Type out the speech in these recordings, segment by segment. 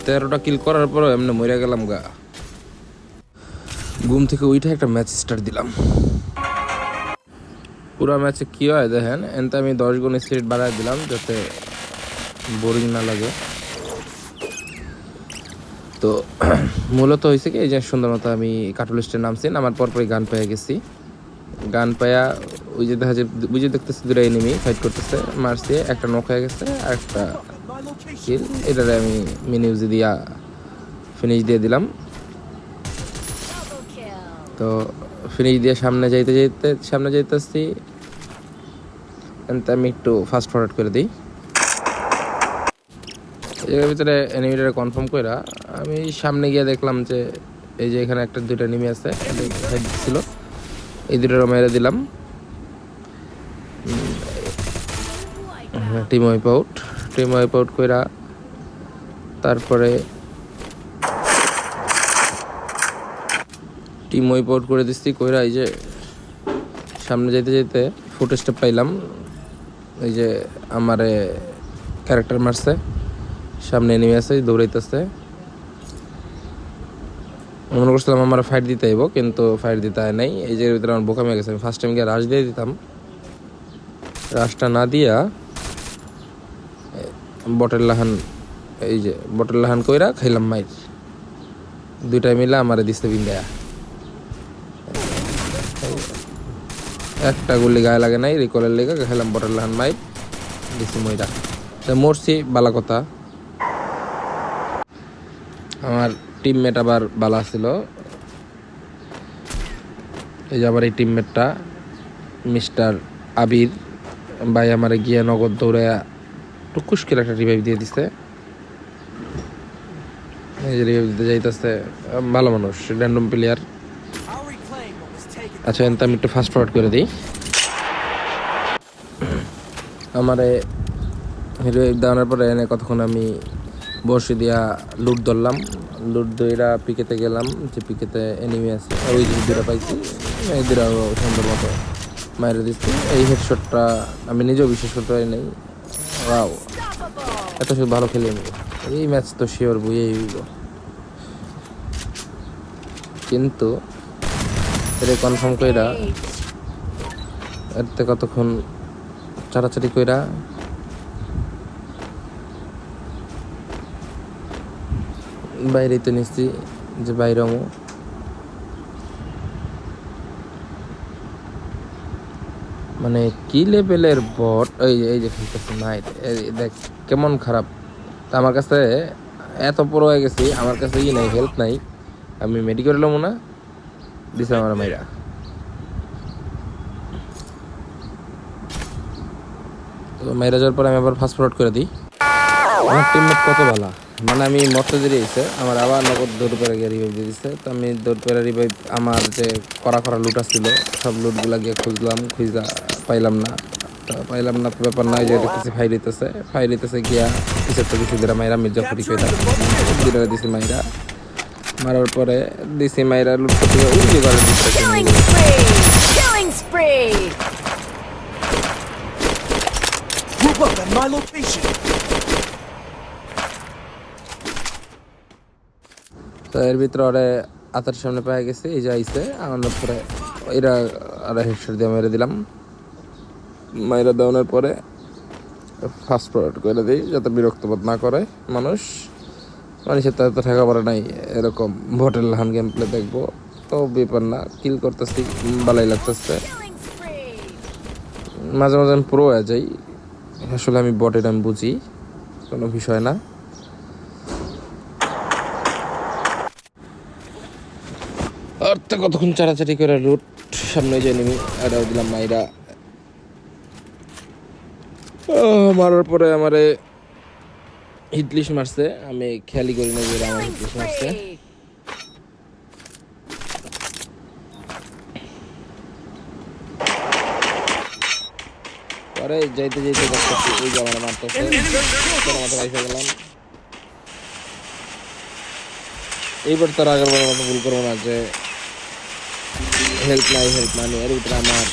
13টা কিল করার পর এমনি মরে গেলাম গা। ঘুম থেকে উঠে একটা ম্যাচ স্টার্ট দিলাম। পুরো ম্যাচে কি হয় দেখেন, এনতে আমি 10 গুণ স্পিড বাড়ায় দিলাম যাতে বোরিং না লাগে। তো মূলত হয়েছে কি, এই যে সুন্দর মতো আমি কাটুলিস্টের নামছি, নামার পরপরই গান পেয়ে গেছি। গান পায়া ওই যে দেখা যায়, ওই যে দেখতেছি দুটো এনিমি ফাইট করতেছে, মারছি, একটা নক হয়ে গেছে আর একটা কিল। এটারে আমি মিনি ইউজি দিয়া ফিনিশ দিয়ে দিলাম। তো ফিনিশ দিয়ে সামনে যাইতেছি, আমি একটু ফাস্ট ফরওয়ার্ড করে দিই। এর ভিতরে এনিমিটারে কনফার্ম কইরা আমি সামনে গিয়ে দেখলাম যে এই যে এখানে একটা দুইটা এনিমি আছে, ফাইট ছিল, এই দুটোর মেরে দিলাম। টিম ওয়াইপ আউট কইরা তারপরে টিম ওয়াইপ আউট করে দিচ্ছি কইরা এই যে সামনে যেতে ফুট স্টেপ পাইলাম। এই যে আমারে ক্যারেক্টার মারছে, সামনে এনিমি আছে দৌড়াইতেছে। মনে করছিলাম আমার ফাইট দিতে আইব, কিন্তু ফাইট দিতে হয় নাই। এই যে ভিতরে আমার বোকামি গেছে, আমি ফার্স্ট টাইম গিয়ে রাশ দিয়ে দিতাম, রাশটা না দিয়া বটের লাহান কইরা খাইলাম মাইর। দুইটাই মিলে আমারে দিচ্ছে বিন্দায়া, একটা গুলি গায়ে লাগে নাই, রিকলের লেগে খাইলাম বটের লাহান মাইর, দিচ্ছি মইরা। মরছি বালা কথা। আমার টিমমেট আবার বালা ছিল। এই যে আবার এই টিমমেটটা মিস্টার আবির ভাই আমারে গিয়ে নগদ দৌড়াইয়া টুকুস করে একটা রিভাইভ দিয়ে দিছে। এই যে রিভাইভ দিতে যাইতেছে, ভালো মানুষ, র্যান্ডম প্লেয়ার। আচ্ছা, এনতে আমি একটু ফাস্ট ফরওয়ার্ড করে দিই। আমারে রিভাইভ দেওয়ানোর পরে এনে কতক্ষণ আমি বসে দিয়া লুট ধরলাম, লুট দইরা পিকেতে গেলাম, যে পিকেতে এনিমি আছে ওই যে দুটা পাইছি, এই দুটা সুন্দর মতো মাইরে দিচ্ছি। এই হেডশটটা আমি নিজেও বিশ্বাস করতে পারি নাই। ওয়াও, এত শুধু ভালো খেলে নিব, এই ম্যাচ তো শিওর বুঝেই হইব। কিন্তু এটা কনফার্ম কইরা এতে কতক্ষণ চাটাচাটি কইরা বাইরে তো নিচ্ছি যে বাইরে মানে কি লেভেলের বট। এই যে খেলতেছে নাইট, দেখ কেমন খারাপ। আমার কাছে এত বড় হয়ে গেছি, আমার কাছে ই নাই, হেল্প নাই, আমি মেডিকেল এলাম না, দিছে আমার মাইরা। তো মাইরা যাওয়ার পরে আমি আবার ফাস্ট ফরওয়ার্ড করে দিই। আমার টিমমেট কত ভালো, মানে আমি মরতে দেরি হয়েছে, আমার আবার নগদ দৌড় পেরে গিয়ে রিভাইভ দিয়ে দিচ্ছে। তো আমি দৌড় পেরে রিভাইভ, আমার যে করা লুট ছিল সব লুটগুলা গিয়ে খুঁজা পাইলাম না। তো পাইলাম না তো ব্যাপার নাই, যে কিছু ফাইল দিতেছে গিয়া কিছু তো কিছু দিরা মাইরা মির্জাফরি কইরা দিরা দিছি মাইরা। মারার পরে দিছি মাইরা লুট করতে ওই যে ঘরে দিচ্ছে। তো এর ভিতরে ওরে আতার সামনে পাওয়া গেছে, এই যে আইসে আমার পরে এরা আর হেডশট দিয়ে মেরে দিলাম। মাইরা দেওয়ানোর পরে ফাস্ট ফরওয়ার্ড করে দিই যাতে বিরক্ত বোধ না করে মানুষের তো এত টাকা পড়ে নাই এরকম বটের লাহান গেম প্লে দেখবো। তো ব্যাপার না, কিল করতেছি, ভালোই লাগতেছে। মাঝে মাঝে আমি প্রো হয়ে যাই, আসলে আমি বটের আমি বুঝি, কোনো বিষয় না। আর তো কতক্ষণ চাটাচাটি করে লুট, সামনে যে নিমি এটাও দিলাম মাইরা। মারার পরে আমারে হিটলিস্ট মারছে, আমি খেয়ালই করি না যে আমার হিটলিস্ট মারছে। পরে যাইতে দেখতেছি ওই যে আমার মারতেছে, মাথা বাইসে গেলাম। এইবার তার আগের বার মতো ভুল করবো না যে হেল্প নাই এর ভিতরে আমার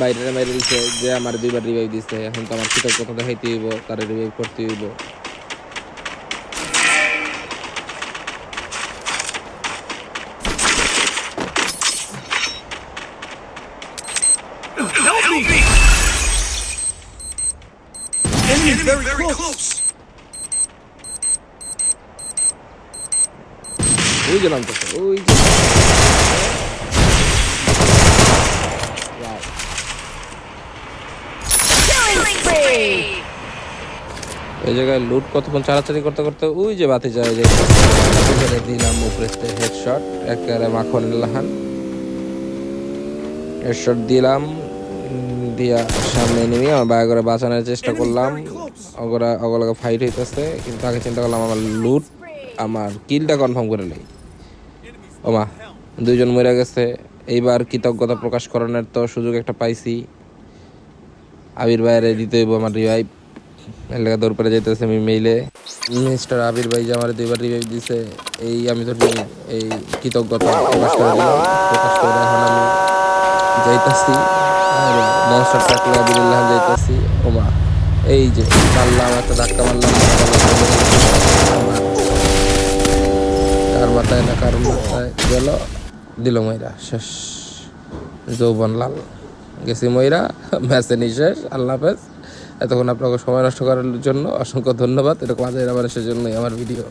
বাইরে বাইরে দিচ্ছে যে আমার 2বার রিভাইভ দিচ্ছে। এখন তো আমার কৃতজ্ঞতা দেখাইতে হইব, তার রিভাইভ করতে হইব। very close. ওই যে নামতেছে, ওই যে এই জায়গায় লুট কতক্ষণ চালাচালি করতে করতে ওই যে বাতি যায় যে দিলাম উপরে হেডশট একেবারে মাখন লাহান হেডশট দিলাম দিয়া সামনে নেমে আমার বাইরে করে বাঁচানোর চেষ্টা করলাম। ওগুলোকে ফাইট হইতেছে, কিন্তু আগে চিন্তা করলাম আমার লুট আমার কিলটা কনফার্ম করে নেই। ওমা দুইজন মরে গেছে। এইবার কৃতজ্ঞতা প্রকাশ করানোর তো সুযোগ একটা পাইছি। আবির ভাইয়ের দিতে হইব আমার রিভাইভ, এলাকা দৌড় করে যেতেছে আমি মেইলে। মিস্টার আবির ভাই যে আমার 2বার রিভাইভ দিছে, এই আমি তো এই কৃতজ্ঞতা প্রকাশ করে দিলাম। প্রকাশ করে এখন আমি যাইতাছি মনস্টার থাকলে আবিরুল্লাহ যাইতাছি। ওমা এই যে মারলাম, একটা ধাক্কা মারলাম, কার মাথায় না কার মাথায় গেল, দিল ময়রা, শেষ যৌবন লাল গেছি ময়রা। ম্যাচে নিঃশেষ, আল্লাহ হাফেজ। এতক্ষণ আপনাকে সময় নষ্ট করার জন্য অসংখ্য ধন্যবাদ। এরকম আজের আমার সেজন্যই আমার ভিডিও।